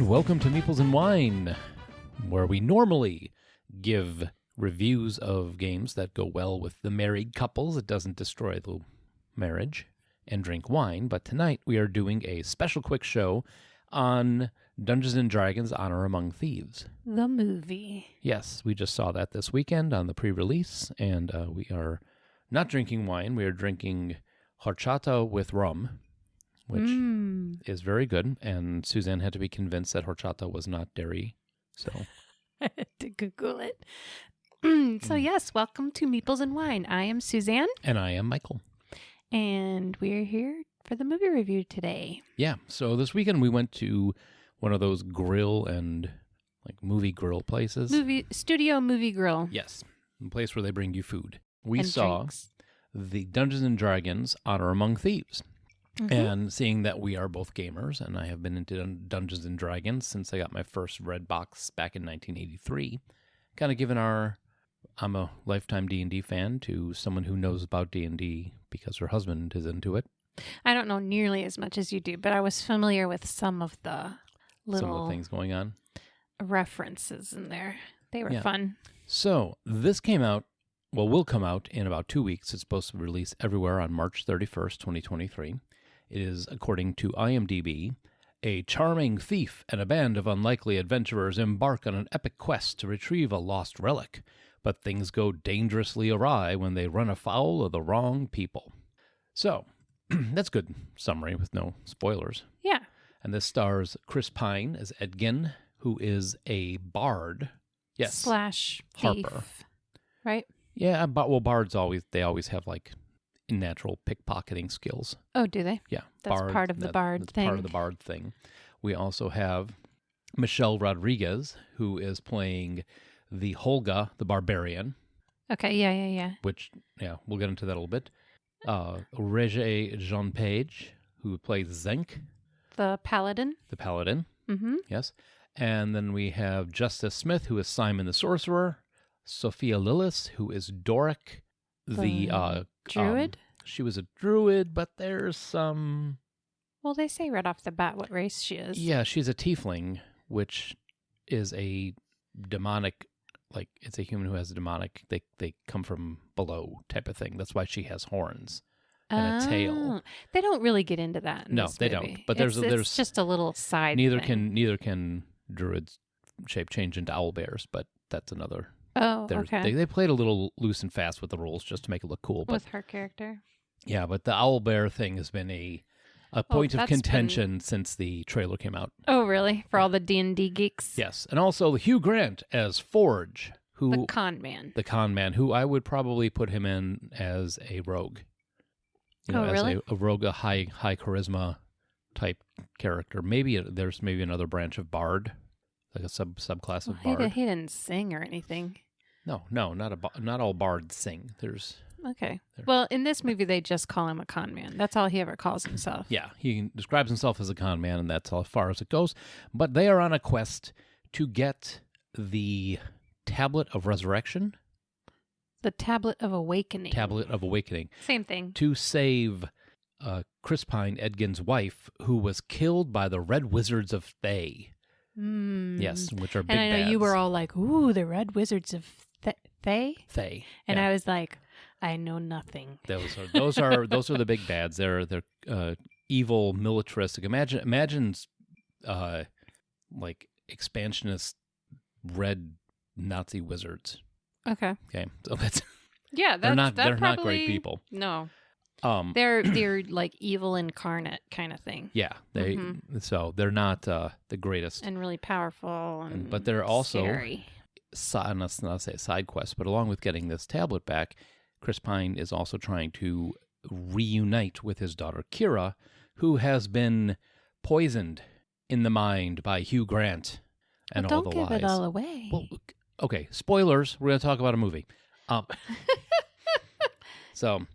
And welcome to Meeples and Wine, where we normally give reviews of games that go well with the married couples. It doesn't destroy the marriage, and drink wine. But tonight we are doing a special quick show on Dungeons & Dragons Honor Among Thieves. The movie. Yes, we just saw that this weekend on the pre-release, and we are not drinking wine. We are drinking horchata with rum, which is very good, and Suzanne had to be convinced that horchata was not dairy, so... I had to Google it. So yes, welcome to Meeples and Wine. I am Suzanne. And I am Michael. And we're here for the movie review today. Yeah, so this weekend we went to one of those grill and movie grill places. Studio movie grill. Yes, a place where they bring you food. We and saw drinks. the Dungeons & Dragons Honor Among Thieves. Mm-hmm. And seeing that we are both gamers, and I have been into Dungeons & Dragons since I got my first red box back in 1983, kind of given I'm a lifetime D&D fan to someone who knows about D&D because her husband is into it. I don't know nearly as much as you do, but I was familiar with some of the things going on. References in there. They were fun. So this will come out in about 2 weeks. It's supposed to release everywhere on March 31st, 2023. It is, according to IMDb, a charming thief and a band of unlikely adventurers embark on an epic quest to retrieve a lost relic, but things go dangerously awry when they run afoul of the wrong people. So, that's good summary with no spoilers. Yeah. And this stars Chris Pine as Edgin, who is a bard. Yes. Slash thief. Harper. Right? Yeah, but bards always have natural pickpocketing skills. Oh, do they? Yeah. That's part of the bard thing. Part of the bard thing. We also have Michelle Rodriguez, who is playing the Holga, the barbarian. Okay, yeah. Which, we'll get into that a little bit. Regé Jean Page, who plays Zenk. The paladin. Mm-hmm. Yes. And then we have Justice Smith, who is Simon the Sorcerer. Sophia Lillis, who is Doric, the druid. She was a druid, but there's some... Well, they say right off the bat what race she is. Yeah, she's a tiefling, which is a demonic, it's a human who has a demonic, they come from below type of thing. That's why she has horns and a tail. They don't really get into that in this movie. Don't. But there's there's just a little side neither thing. can druids shape change into owlbears, but that's another... Oh, okay. They played a little loose and fast with the rules just to make it look cool. But, with her character. Yeah, but the owlbear thing has been a point of contention since the trailer came out. Oh, really? For all the D&D geeks? Yes. And also Hugh Grant as Forge, the con man. The con man, who I would probably put him in as a rogue. Really? As a rogue, a high charisma type character. There's another branch of bard. Like a subclass of bard. He didn't sing or anything. No, not all bards sing. Okay. Well, in this movie, they just call him a con man. That's all he ever calls himself. Yeah, he describes himself as a con man, and that's as far as it goes. But they are on a quest to get the Tablet of Resurrection. The Tablet of Awakening. Same thing. To save Chris Pine, Edgin's wife, who was killed by the Red Wizards of Thay. Yes, which are big bads. And I know you were all like, ooh, the Red Wizards of Thay? Thay. And I was like, I know nothing. Those are the big bads. They're evil, militaristic. Imagine expansionist red Nazi wizards. Okay. So that's they're not probably, great people. No. They're like evil incarnate kind of thing. Yeah, so they're not the greatest and really powerful, but they're also scary. Let's not say a side quest, but along with getting this tablet back, Chris Pine is also trying to reunite with his daughter Kira, who has been poisoned in the mind by Hugh Grant and all the lies. Don't give it all away. Well, okay, spoilers. We're going to talk about a movie. So.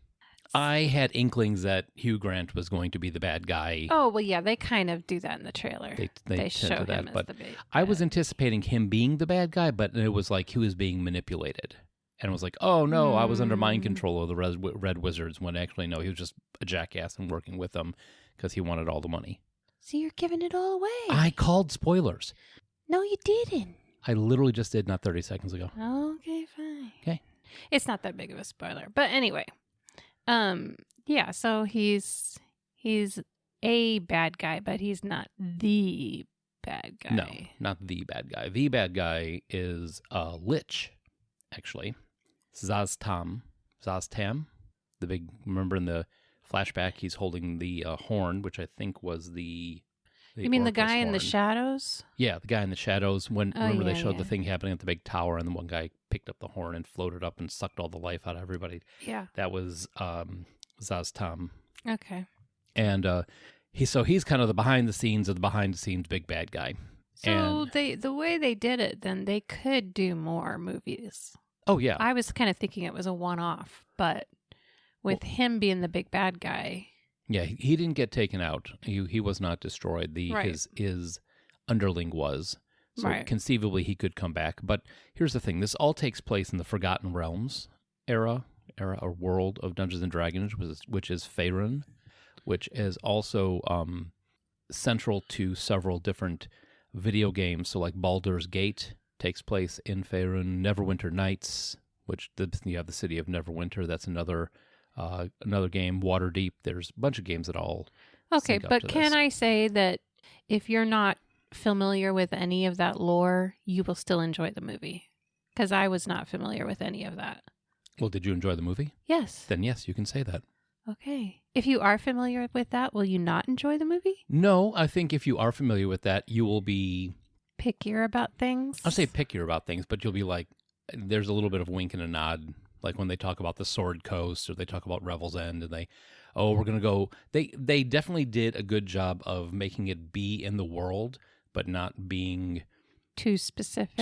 I had inklings that Hugh Grant was going to be the bad guy. Oh, well, yeah, they kind of do that in the trailer. They show him as the bad guy. I was anticipating him being the bad guy, but it was like he was being manipulated. And it was like, oh, no, I was under mind control of the Red Wizards, when actually, no, he was just a jackass and working with them because he wanted all the money. See, you're giving it all away. I called spoilers. No, you didn't. I literally just did not 30 seconds ago. Okay, fine. Okay. It's not that big of a spoiler. But anyway. Yeah, so he's a bad guy, but he's not the bad guy. No, not the bad guy. The bad guy is a lich, actually. Zaztam. The big, remember in the flashback, he's holding the horn, which I think was the You mean the Orcus guy in the horn. shadows? Yeah, the guy in the shadows. Remember they showed yeah. the thing happening at the big tower, and the one guy picked up the horn and floated up and sucked all the life out of everybody. Yeah. That was Zaztam. Okay. And he's kind of the behind the scenes big bad guy. So And the way they did it, then they could do more movies. oh yeah, I was kind of thinking it was a one-off, but with him being the big bad guy. yeah, he didn't get taken out. He was not destroyed. Right. His underling was. So Right. conceivably he could come back. But here's the thing: this all takes place in the Forgotten Realms era or world of Dungeons and Dragons, which is Faerun, which is also central to several different video games. So like Baldur's Gate takes place in Faerun. Neverwinter Nights, which you have the city of Neverwinter. That's another game. Waterdeep. There's a bunch of games that all Okay, sync up but to can this. I say that if you're not familiar with any of that lore, you will still enjoy the movie? Because I was not familiar with any of that. Well, did you enjoy the movie? Yes. Then yes, you can say that. Okay. If you are familiar with that, will you not enjoy the movie? No, I think if you are familiar with that, you will be, Pickier about things? I'll say pickier about things, but you'll be like, there's a little bit of wink and a nod, like when they talk about the Sword Coast or they talk about Revel's End and we're going to go, they definitely did a good job of making it be in the world, but not being Too specific?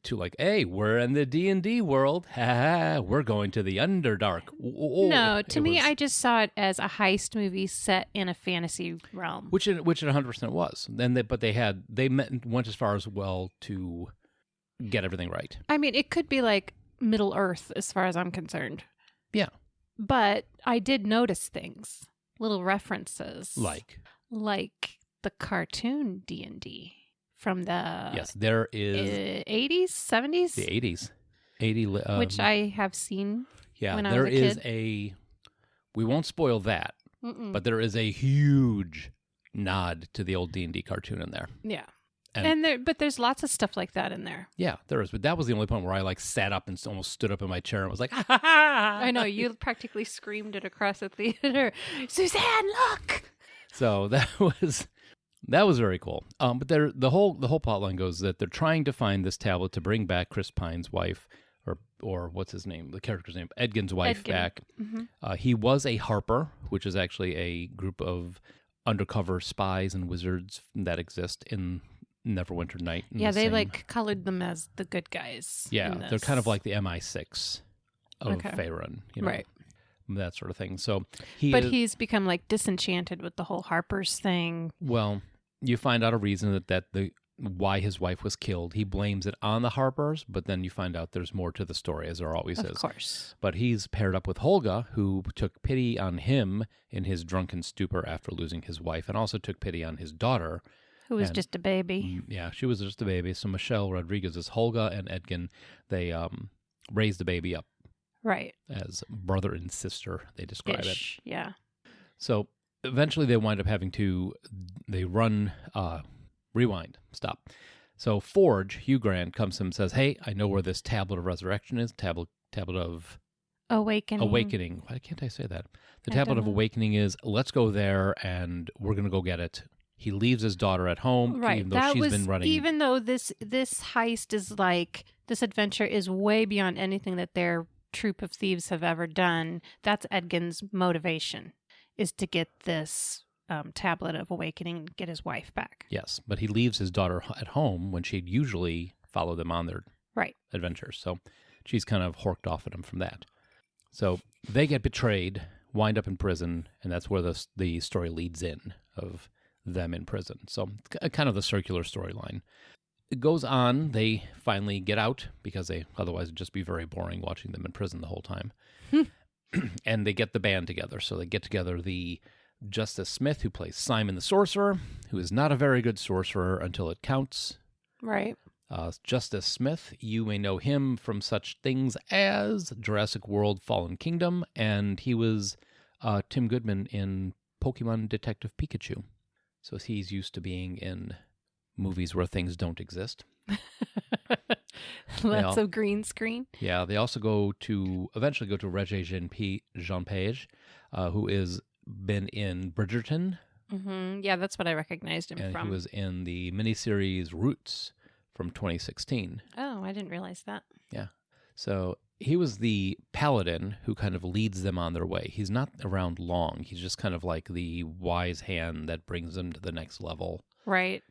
to like, hey, we're in the D&D world. Ha ha, we're going to the Underdark. No, to me, I just saw it as a heist movie set in a fantasy realm. Which it 100% was. But they went as far as well to get everything right. I mean, it could be like Middle Earth as far as I'm concerned. Yeah. But I did notice things, little references. Like the cartoon D&D from the yes, there is 80s, 70s? the 80s. Which I have seen. yeah, when I there was a is kid. we won't spoil that, Mm-mm. but there is a huge nod to the old D&D cartoon in there. Yeah. And- But there's lots of stuff like that in there. Yeah, there is. But that was the only point where I sat up and almost stood up in my chair and was like, ha ha ha. I know, you practically screamed it across the theater. Suzanne, look! So that was very cool. But the whole plot line goes that they're trying to find this tablet to bring back Chris Pine's wife, or what's his name, the character's name, Edgin's wife Edgin. back. Mm-hmm. He was a Harper, which is actually a group of undercover spies and wizards that exist in Neverwinter Night. Yeah, they colored them as the good guys. Yeah, in they're this. kind of like the MI6 of Okay. Faerun, Right. that sort of thing. So he's become disenchanted with the whole Harper's thing. Well, you find out a reason that why his wife was killed. He blames it on the Harpers, but then you find out there's more to the story, as there always is. Of course. But he's paired up with Holga, who took pity on him in his drunken stupor after losing his wife, and also took pity on his daughter. Who was And- just a baby. Yeah, she was just a baby. So Michelle Rodriguez is Holga, and Edgin, they raised the baby up Right. as brother and sister, they describe it. Ish. Yeah. So eventually they wind up rewind, stop. So Forge, Hugh Grant, comes to him and says, hey, I know where this tablet of resurrection is, tablet of awakening. Why can't I say that? The I tablet don't of know. awakening is, let's go there and we're going to go get it. He leaves his daughter at home, Right. even though That she's was been running. even though this heist is this adventure is way beyond anything that their troop of thieves have ever done. That's Edgin's motivation, is to get this tablet of awakening and get his wife back. Yes, but he leaves his daughter at home when she'd usually follow them on their Right. adventures. So she's kind of horked off at him from that. So they get betrayed, wind up in prison, and that's where the story leads in of them in prison. So kind of the circular storyline. It goes on. They finally get out because otherwise it'd just be very boring watching them in prison the whole time. And they get the band together. So they get together the Justice Smith, who plays Simon the Sorcerer, who is not a very good sorcerer until it counts. Right. Justice Smith, you may know him from such things as Jurassic World Fallen Kingdom, and he was Tim Goodman in Pokemon Detective Pikachu. So he's used to being in movies where things don't exist. Lots of green screen. Yeah, they also eventually go to Regé Jean Page, who is been in Bridgerton. Mm-hmm. Yeah, that's what I recognized him and from. He was in the miniseries Roots from 2016. Oh, I didn't realize that. Yeah. So he was the paladin who kind of leads them on their way. He's not around long. He's just kind of like the wise hand that brings them to the next level. Right.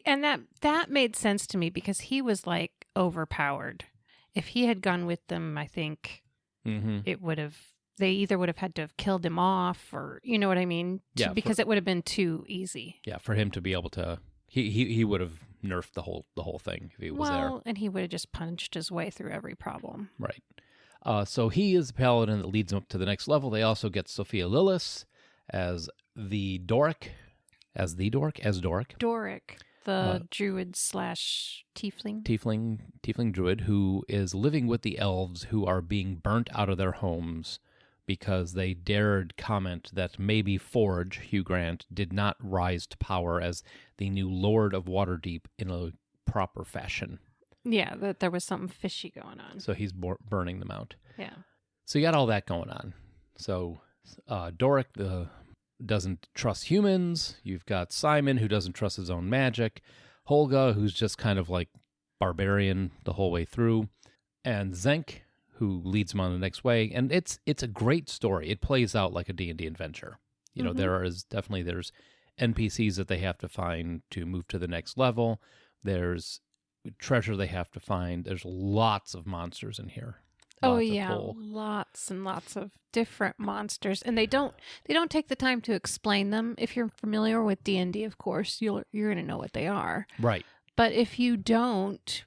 And that made sense to me because he was like overpowered. If he had gone with them, I think they either would have had to have killed him off, or you know what I mean? Because it would have been too easy. Yeah, for him to be able to, he would have nerfed the whole thing if he was there. Well, and he would have just punched his way through every problem. Right. So he is the paladin that leads them up to the next level. They also get Sophia Lillis as Doric. Doric, the druid / tiefling. Tiefling druid who is living with the elves who are being burnt out of their homes because they dared comment that maybe Forge, Hugh Grant, did not rise to power as the new Lord of Waterdeep in a proper fashion. Yeah, that there was something fishy going on. So he's burning them out. Yeah. So you got all that going on. So Doric doesn't trust humans. You've got Simon, who doesn't trust his own magic. Holga, who's just kind of like barbarian the whole way through. And Zenk, who leads him on the next way. And it's a great story. It plays out like a D&D adventure. You know, there's NPCs that they have to find to move to the next level. There's treasure they have to find. There's lots of monsters in here. Lots and lots of different monsters, and they don't take the time to explain them. If you're familiar with D&D, of course, you're going to know what they are. Right. But if you don't,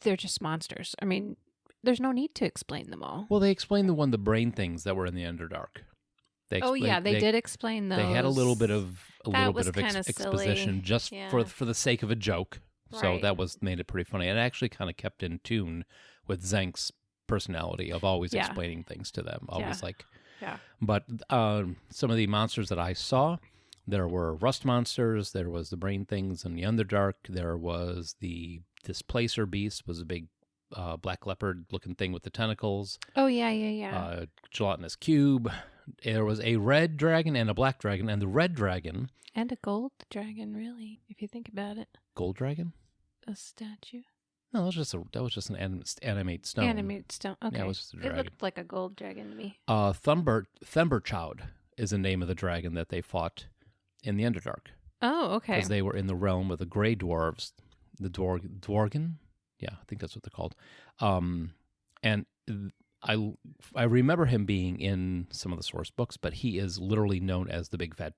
they're just monsters. I mean, there's no need to explain them all. Well, they explained the brain things that were in the Underdark. They did explain those. They had a little bit of exposition silly. just for the sake of a joke. Right. So that made it pretty funny. It actually kind of kept in tune with Zenk's personality of always explaining things to them. But some of the monsters that I saw, there were rust monsters, there was the brain things in the Underdark, there was the Displacer beast, was a big black leopard looking thing with the tentacles. Oh yeah. Gelatinous cube. There was a red dragon and a black dragon, and the red dragon and a gold dragon, really, if you think about it. Gold dragon? A statue. No, that was just an animate stone. Animate stone. Okay. Yeah, it was just a dragon. It looked like a gold dragon to me. Thumberchild is the name of the dragon that they fought in the Underdark. Oh, okay. Because they were in the realm of the Grey Dwarves, the Dworgen. Yeah, I think that's what they're called. And I remember him being in some of the source books, but he is literally known as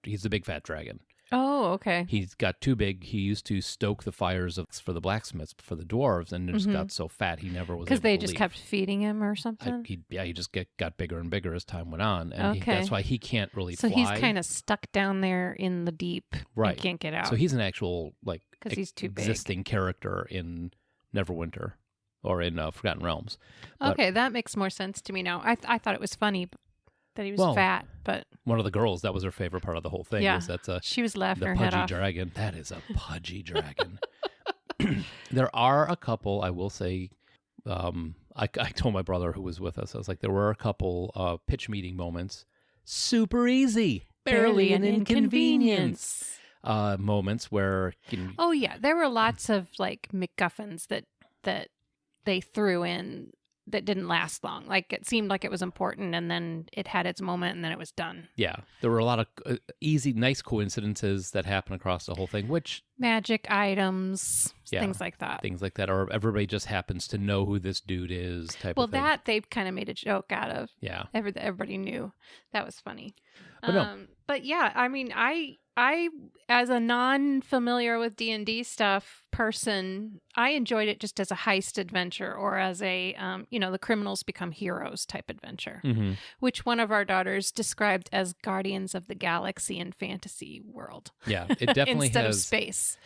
he's the big fat dragon. Oh, okay. He got too big. He used to stoke the fires for the blacksmiths, for the dwarves, and just got so fat he never was able to because they just leave. kept feeding him or something? He just got bigger and bigger as time went on, and that's why he can't really fly. So he's kind of stuck down there in the deep and can't get out. So he's an actual he's too existing character in Neverwinter or in Forgotten Realms. Okay, that makes more sense to me now. I thought it was funny that he was fat, but one of the girls, that was her favorite part of the whole thing. Was she was laughing her head off. The pudgy dragon. That is a pudgy dragon. There are a couple, I will say. I told my brother who was with us, I was like, there were a couple pitch meeting moments. Super easy, barely an inconvenience. Moments where there were lots of like MacGuffins that they threw in that didn't last long. Like it seemed like it was important, and then it had its moment, and then it was done. Yeah, there were a lot of easy, nice coincidences that happened across the whole thing, which Magic items, Yeah. things like that. Things like that, or everybody just happens to know who this dude is type Well, of thing. that they've kind of made a joke out of. Yeah. Everybody knew. That was funny. But no. But yeah, I mean, I as a non-familiar with D&D stuff person, I enjoyed it just as a heist adventure or as a the criminals become heroes type adventure, Mm-hmm. which one of our daughters described as Guardians of the Galaxy and fantasy world. Yeah, it definitely instead has of space.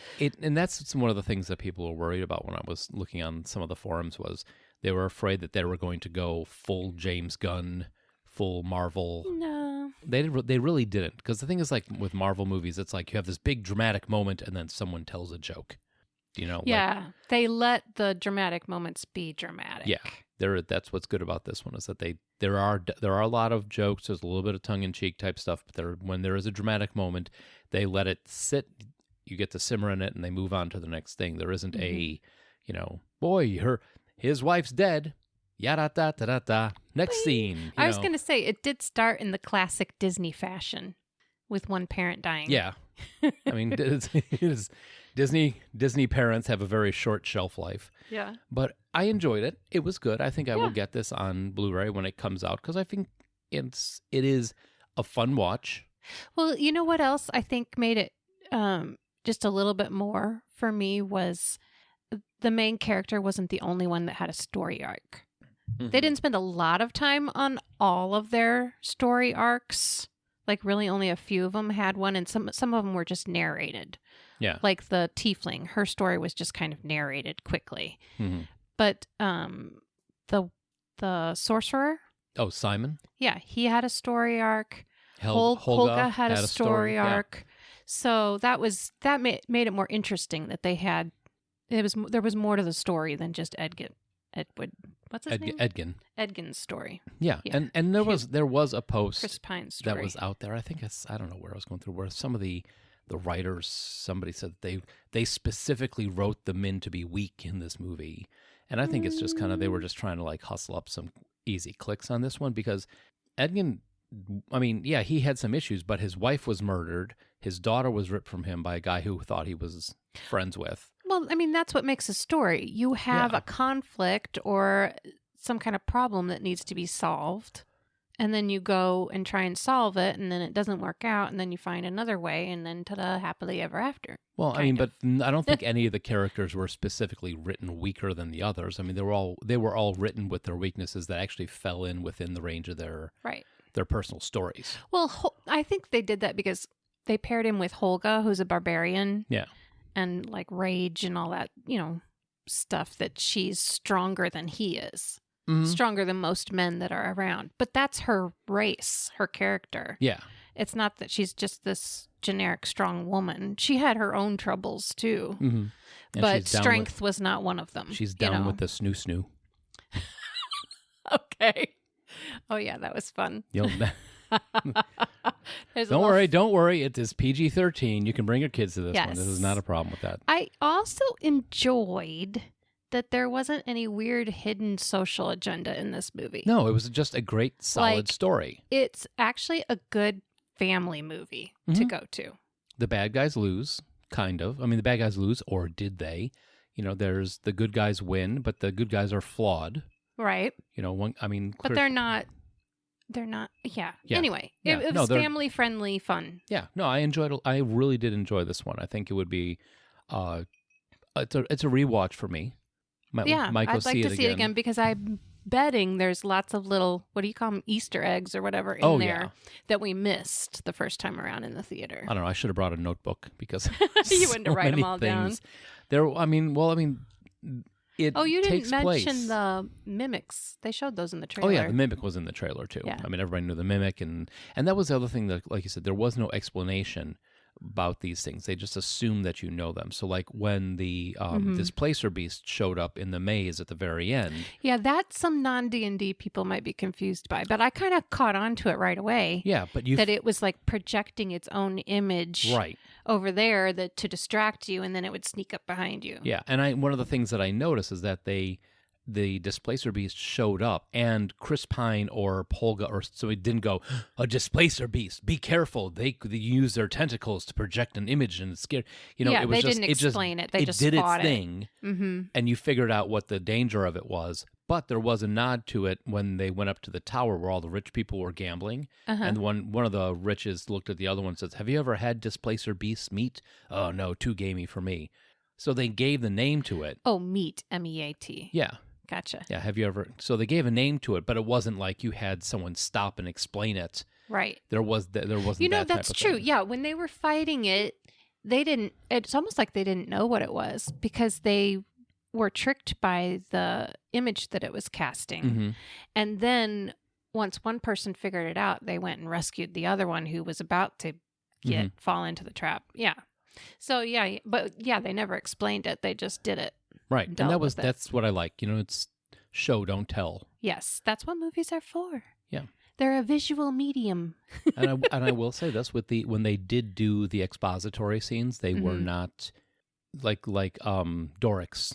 and that's one of the things that people were worried about when I was looking on some of the forums was they were afraid that they were going to go full James Gunn, full Marvel. No. They really didn't, because the thing is, like with Marvel movies, it's like you have this big dramatic moment and then someone tells a joke. Yeah, they let the dramatic moments be dramatic. Yeah, that's what's good about this one is that there are a lot of jokes. There's a little bit of tongue in cheek type stuff, but when there is a dramatic moment, they let it sit. You get to simmer in it, and they move on to the next thing. There isn't a, boy, his wife's dead. Yada da da da da. Next scene. I was going to say it did start in the classic Disney fashion, with one parent dying. Yeah, I mean, Disney parents have a very short shelf life. Yeah. But I enjoyed it. It was good. I think I will get this on Blu-ray when it comes out because I think it is a fun watch. Well, you know what else I think made it just a little bit more for me was the main character wasn't the only one that had a story arc. Mm-hmm. They didn't spend a lot of time on all of their story arcs. Like really only a few of them had one, and some of them were just narrated. Yeah. Like the tiefling, her story was just kind of narrated quickly. Mm-hmm. But the sorcerer. Oh, Simon? Yeah, he had a story arc. Holga had a story arc. Yeah. So that made it more interesting that they had. There was more to the story than just Edward. What's his name? Edgin's story. Yeah. And there was a post Chris Pine's story that was out there. I think I don't know where I was going through, where some of the writers, somebody said they specifically wrote the men to be weak in this movie. And I think it's just kind of, they were just trying to like hustle up some easy clicks on this one because Edgin, I mean, yeah, he had some issues, but his wife was murdered. His daughter was ripped from him by a guy who thought he was friends with. Well, I mean, that's what makes a story. You have a conflict or some kind of problem that needs to be solved, and then you go and try and solve it, and then it doesn't work out, and then you find another way, and then ta-da, happily ever after. Well, I mean, but I don't think any of the characters were specifically written weaker than the others. I mean, they were all written with their weaknesses that actually fell in within the range of their personal stories. Well, I think they did that because they paired him with Holga, who's a barbarian. Yeah. And like rage and all that, stuff that she's stronger than he is. Mm-hmm. Stronger than most men that are around. But that's her race, her character. Yeah. It's not that she's just this generic strong woman. She had her own troubles too. Mm-hmm. But strength was not one of them. She's down with the snoo. Okay. Oh yeah, that was fun. Don't worry. It is PG-13. You can bring your kids to this one. This is not a problem with that. I also enjoyed that there wasn't any weird hidden social agenda in this movie. No, it was just a great, solid story. It's actually a good family movie to go to. The bad guys lose, kind of. I mean, the bad guys lose, or did they? There's the good guys win, but the good guys are flawed. Right. But they're not. They're not. Yeah. Anyway, it was family friendly fun. Yeah. No, I really did enjoy this one. I think it would be, it's a rewatch for me. I'd like to see it again because I'm betting there's lots of little, what do you call them, Easter eggs or whatever in there that we missed the first time around in the theater. I don't know. I should have brought a notebook because you wouldn't have write them all down. You didn't mention the mimics. They showed those in the trailer. Oh, yeah, the mimic was in the trailer, too. Yeah. I mean, everybody knew the mimic, and that was the other thing that, like you said, there was no explanation about these things. They just assumed that you know them. So, like, when the Displacer Beast showed up in the maze at the very end. Yeah, that some non-D&D people might be confused by, but I kind of caught on to it right away. Yeah, but that it was, like, projecting its own image over there to distract you, and then it would sneak up behind you. Yeah, and one of the things that I noticed is that they the Displacer Beast showed up and Chris Pine or Polga, or so it didn't go, a Displacer Beast, be careful. They use their tentacles to project an image and it's scary. You know, yeah, it was they didn't explain it. They just did its fought thing, and you figured out what the danger of it was. But there was a nod to it when they went up to the tower where all the rich people were gambling. And one of the riches looked at the other one and says, have you ever had Displacer Beast meat? Oh, no, too gamey for me. So they gave the name to it. Oh, meat, M-E-A-T. Yeah. Gotcha. Yeah, have you ever... So they gave a name to it, but it wasn't like you had someone stop and explain it. Right. There wasn't that that's type of true. thing. Yeah, when they were fighting it, they didn't... It's almost like they didn't know what it was because they were tricked by the image that it was casting. And then once one person figured it out, they went and rescued the other one who was about to fall into the trap. Yeah. So, yeah, but yeah, they never explained it. They just did it. Right. And that's what I like. You know, it's show, don't tell. Yes, that's what movies are for. Yeah. They're a visual medium. and I will say this, when they did do the expository scenes, they were not like Doric's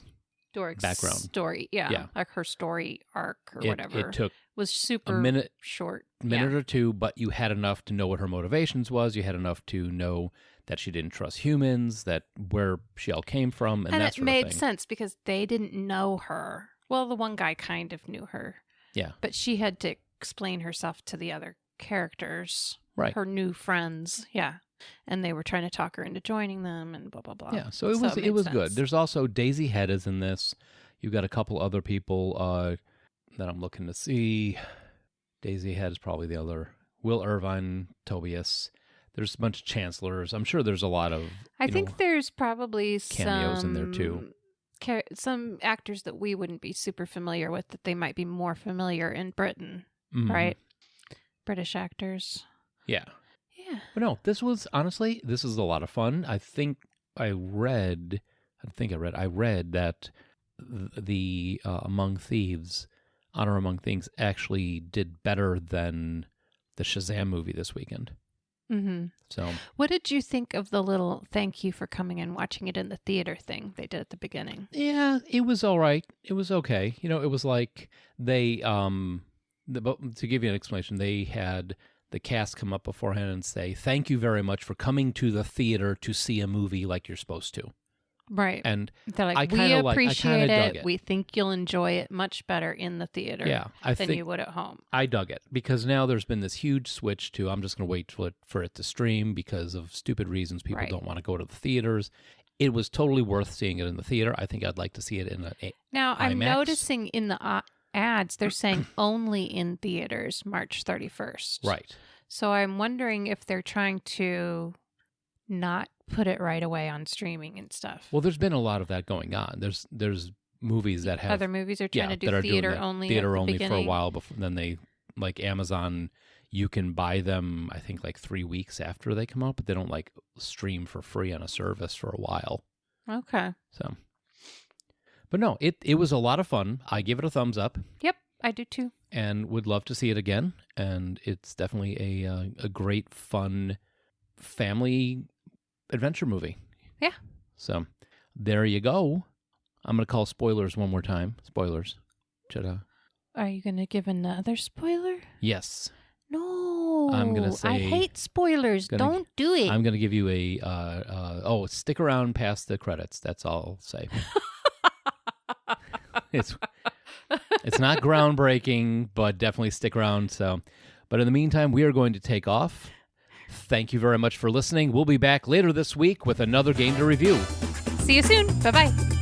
background story. Yeah. Like her story arc or whatever. It took was super short. Minute or two, but you had enough to know what her motivations was. You had enough to know that she didn't trust humans, that where she all came from, and that sort of thing. And it made sense because they didn't know her. Well, the one guy kind of knew her. Yeah. But she had to explain herself to the other characters. Right. Her new friends. Yeah. And they were trying to talk her into joining them and blah, blah, blah. Yeah, so it was good. There's also Daisy Head is in this. You've got a couple other people that I'm looking to see. Daisy Head is probably the other. Will Irvine, Tobias. There's a bunch of chancellors. I'm sure there's a lot of I think there's probably cameos in there too. Some actors that we wouldn't be super familiar with that they might be more familiar in Britain, right? British actors. Yeah. Yeah. But no, this is a lot of fun. I read that the Among Thieves, Honor Among Thieves actually did better than the Shazam movie this weekend. So, what did you think of the little thank you for coming and watching it in the theater thing they did at the beginning? Yeah, it was all right. It was okay. You know, it was like they, to give you an explanation, they had the cast come up beforehand and say, thank you very much for coming to the theater to see a movie like you're supposed to. Right. And they're like, we appreciate it. We think you'll enjoy it much better in the theater than you would at home. I dug it because now there's been this huge switch to I'm just going to wait for it to stream because of stupid reasons. People don't want to go to the theaters. It was totally worth seeing it in the theater. I think I'd like to see it in an Now, I'm IMAX. Noticing in the ads, they're saying only in theaters March 31st. Right. So I'm wondering if they're trying to not put it right away on streaming and stuff. Well, there's been a lot of that going on. There's movies that have other movies are trying to do theater only for a while before then they like Amazon. You can buy them, I think, like 3 weeks after they come out, but they don't like stream for free on a service for a while. Okay. So, but no, it was a lot of fun. I give it a thumbs up. Yep, I do too. And would love to see it again. And it's definitely a great, fun family adventure movie. Yeah. So there you go. I'm going to call spoilers one more time. Spoilers. Are you going to give another spoiler? Yes. No. I'm going to say... I hate spoilers. Don't do it. I'm going to give you stick around past the credits. That's all I'll say. It's not groundbreaking, but definitely stick around. So, but in the meantime, we are going to take off. Thank you very much for listening. We'll be back later this week with another game to review. See you soon. Bye-bye.